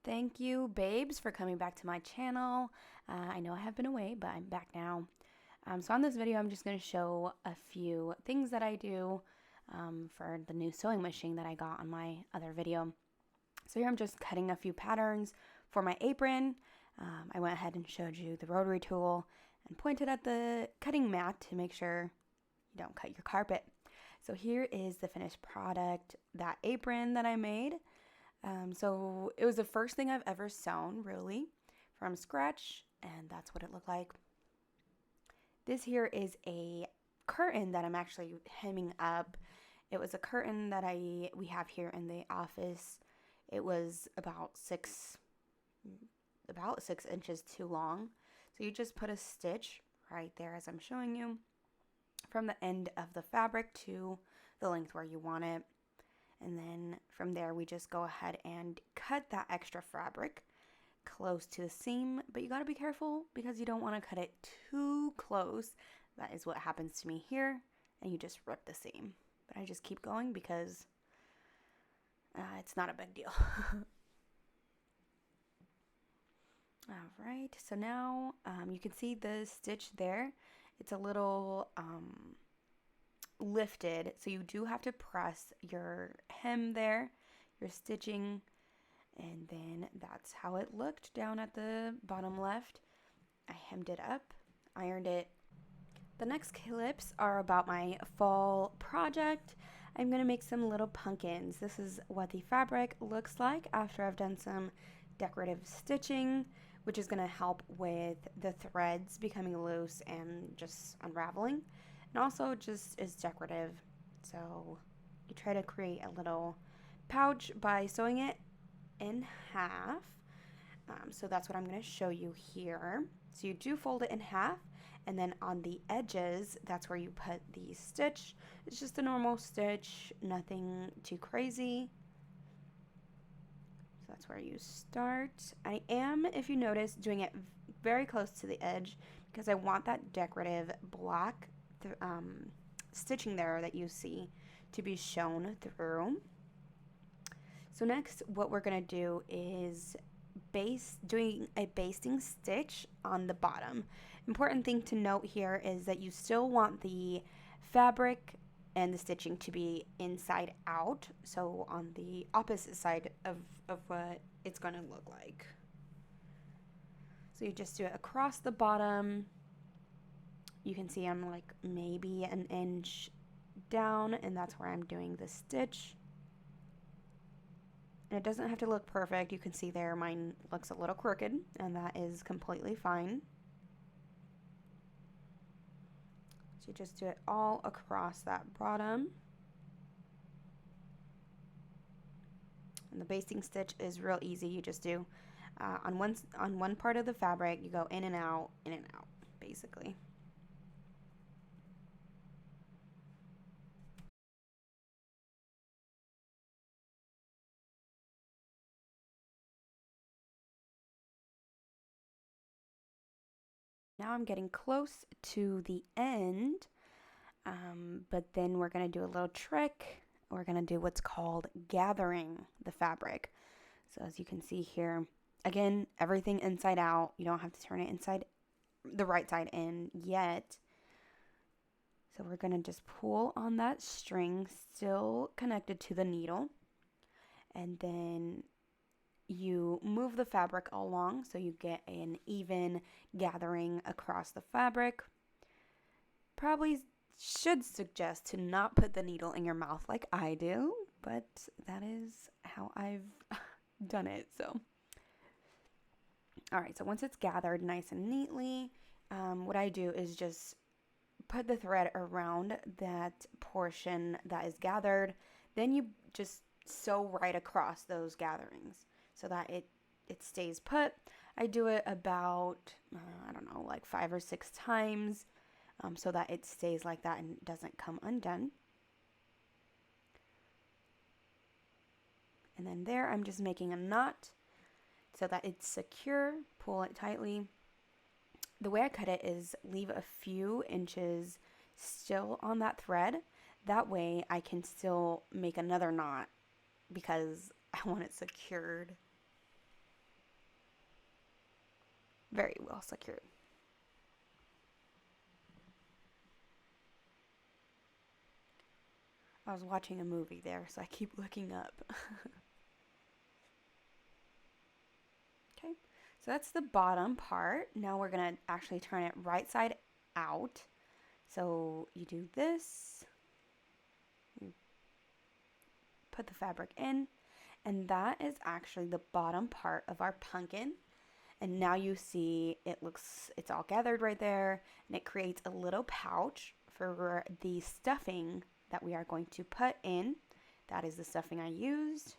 Thank you, babes, for coming back to my channel. I know I have been away, but I'm back now. So on this video, I'm just going to show a few things that I do for the new sewing machine that I got on my other video. So here I'm just cutting a few patterns for my apron. I went ahead and showed you the rotary tool and pointed at the cutting mat to make sure you don't cut your carpet. So here is the finished product, that apron that I made. So it was the first thing I've ever sewn, really, from scratch, and that's what it looked like. This here is a curtain that I'm actually hemming up. It was a curtain that we have here in the office. It was about 6 inches too long. So you just put a stitch right there as I'm showing you from the end of the fabric to the length where you want it. And then from there, we just go ahead and cut that extra fabric close to the seam. But you got to be careful because you don't want to cut it too close. That is what happens to me here. And you just rip the seam. But I just keep going because it's not a big deal. All right. So now you can see the stitch there. It's a little lifted, so you do have to press your hem there, your stitching, and then that's how it looked down at the bottom left. I hemmed it up, ironed it. The next clips are about my fall project. I'm going to make some little pumpkins. This is what the fabric looks like after I've done some decorative stitching, which is going to help with the threads becoming loose and just unraveling. And also just is decorative. So you try to create a little pouch by sewing it in half. So that's what I'm going to show you here. So you do fold it in half, and then on the edges, that's where you put the stitch. It's just a normal stitch, nothing too crazy. So that's where you start. I am, if you notice, doing it very close to the edge because I want that decorative black stitching there that you see to be shown through. So next, what we're going to do is doing a basting stitch on the bottom. Important thing to note here is that you still want the fabric and the stitching to be inside out, so on the opposite side of what it's going to look like. So you just do it across the bottom. You can see I'm like maybe an inch down, and that's where I'm doing the stitch. And it doesn't have to look perfect. You can see there mine looks a little crooked, and that is completely fine. So you just do it all across that bottom. And the basting stitch is real easy. You just do on one part of the fabric, you go in and out, basically. Now I'm getting close to the end, but then we're going to do a little trick. We're going to do what's called gathering the fabric. So as you can see here, again, everything inside out. You don't have to turn it inside, the right side in yet. So we're going to just pull on that string still connected to the needle, and then you move the fabric along so you get an even gathering across the fabric. Probably should suggest to not put the needle in your mouth like I do, but that is how I've done it. So all right, so once it's gathered nice and neatly, what I do is just put the thread around that portion that is gathered. Then you just sew right across those gatherings so that it stays put. I do it about, I don't know, like 5 or 6 times so that it stays like that and doesn't come undone. And then there I'm just making a knot so that it's secure. Pull it tightly. The way I cut it is leave a few inches still on that thread. That way I can still make another knot because I want it secured. Very well secured. I was watching a movie there, so I keep looking up. Okay, so that's the bottom part. Now we're gonna actually turn it right side out. So you do this, you put the fabric in, and that is actually the bottom part of our pumpkin. And now you see it's all gathered right there, and it creates a little pouch for the stuffing that we are going to put in. That is the stuffing I used.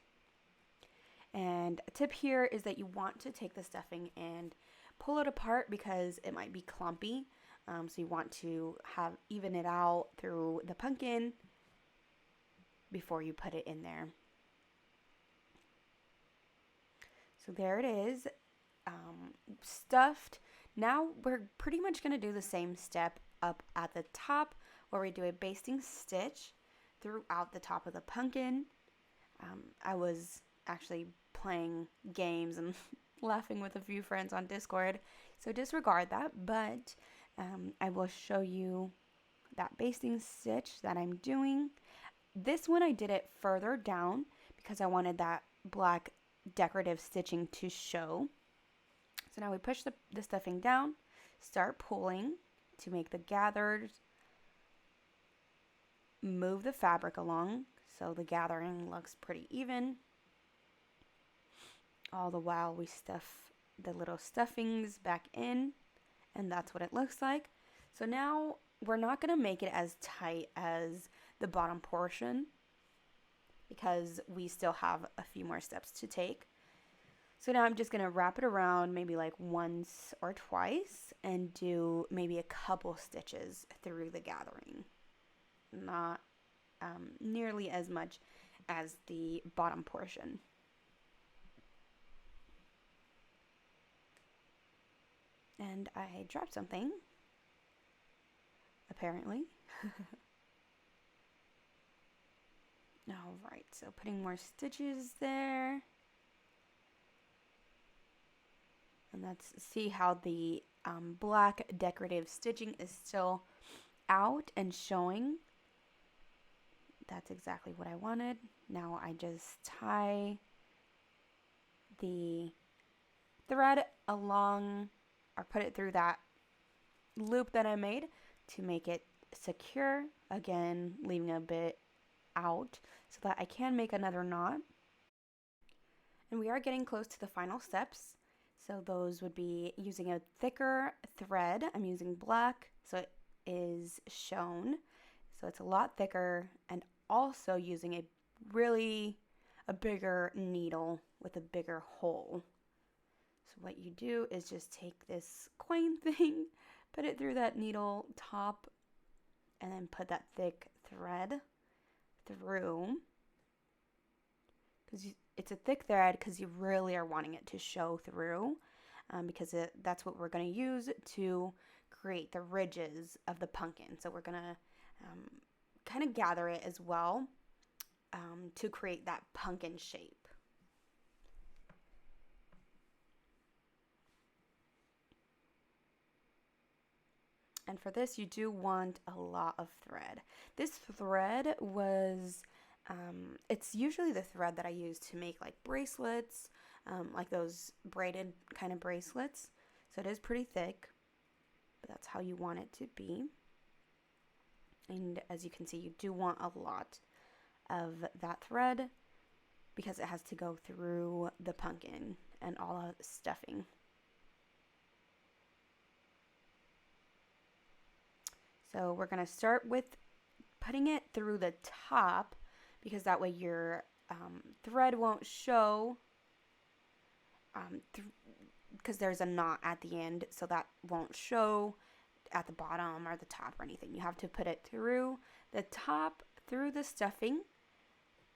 And a tip here is that you want to take the stuffing and pull it apart because it might be clumpy. So you want to even it out through the pumpkin before you put it in there. So there it is, stuffed. Now we're pretty much going to do the same step up at the top where we do a basting stitch throughout the top of the pumpkin. I was actually playing games and laughing with a few friends on Discord, so disregard that, but I will show you that basting stitch that I'm doing. This one I did it further down because I wanted that black decorative stitching to show. So now we push the stuffing down, start pulling to make the gathered, move the fabric along so the gathering looks pretty even. All the while we stuff the little stuffings back in, and that's what it looks like. So now we're not going to make it as tight as the bottom portion because we still have a few more steps to take. So now I'm just going to wrap it around maybe like once or twice and do maybe a couple stitches through the gathering. Not nearly as much as the bottom portion. And I dropped something, apparently. All right, so putting more stitches there. And let's see how the black decorative stitching is still out and showing. That's exactly what I wanted. Now I just tie the thread along, or put it through that loop that I made to make it secure. Again, leaving a bit out so that I can make another knot. And we are getting close to the final steps. So those would be using a thicker thread. I'm using black, so it is shown. So it's a lot thicker, and also using a bigger needle with a bigger hole. So what you do is just take this coin thing, put it through that needle top, and then put that thick thread through. Because it's a thick thread because you really are wanting it to show through, because that's what we're going to use to create the ridges of the pumpkin. So we're going to kind of gather it as well to create that pumpkin shape. And for this, you do want a lot of thread. This thread was, it's usually the thread that I use to make like bracelets, like those braided kind of bracelets. So it is pretty thick, but that's how you want it to be. And as you can see, you do want a lot of that thread because it has to go through the pumpkin and all of the stuffing. So we're going to start with putting it through the top because that way your thread won't show, because there's a knot at the end, so that won't show at the bottom or the top or anything. You have to put it through the top, through the stuffing,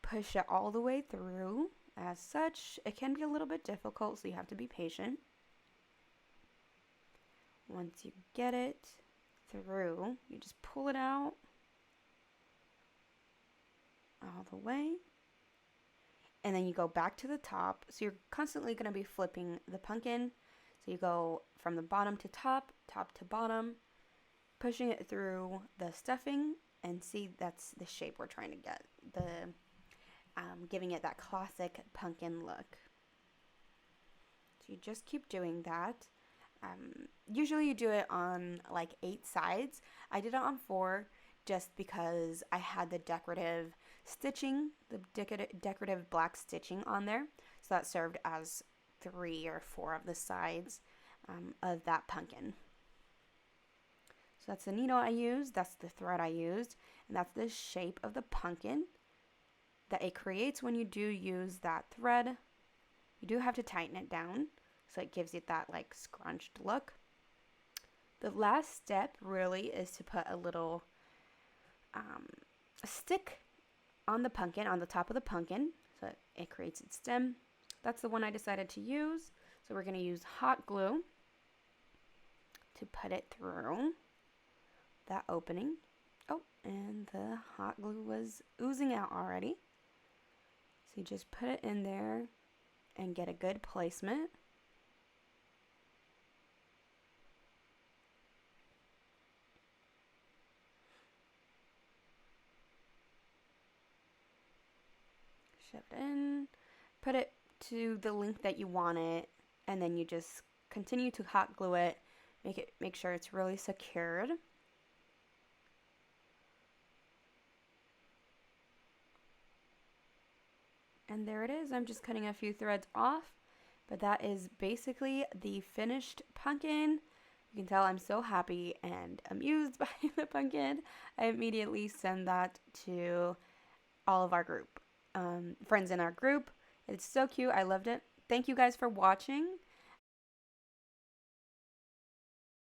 push it all the way through. As such, it can be a little bit difficult, so you have to be patient. Once you get it through, you just pull it out all the way, and then you go back to the top. So you're constantly going to be flipping the pumpkin. So you go from the bottom to top, top to bottom, pushing it through the stuffing, and see that's the shape we're trying to get. Giving it that classic pumpkin look. So you just keep doing that. Usually you do it on like 8 sides. I did it on 4 just because I had the decorative stitching, the decorative black stitching on there. So that served as 3 or 4 of the sides of that pumpkin. So that's the needle I used, that's the thread I used, and that's the shape of the pumpkin that it creates when you do use that thread. You do have to tighten it down so it gives it that like scrunched look. The last step really is to put a little stick on the pumpkin, on the top of the pumpkin, so it creates its stem. That's the one I decided to use. So we're going to use hot glue to put it through that opening. Oh, and the hot glue was oozing out already. So you just put it in there and get a good placement. Shove it in, put it to the length that you want it, and then you just continue to hot glue it. Make sure it's really secured. And there it is. I'm just cutting a few threads off, but that is basically the finished pumpkin. You can tell I'm so happy and amused by the pumpkin. I immediately send that to all of our group, friends in our group. It's so cute. I loved it. Thank you guys for watching.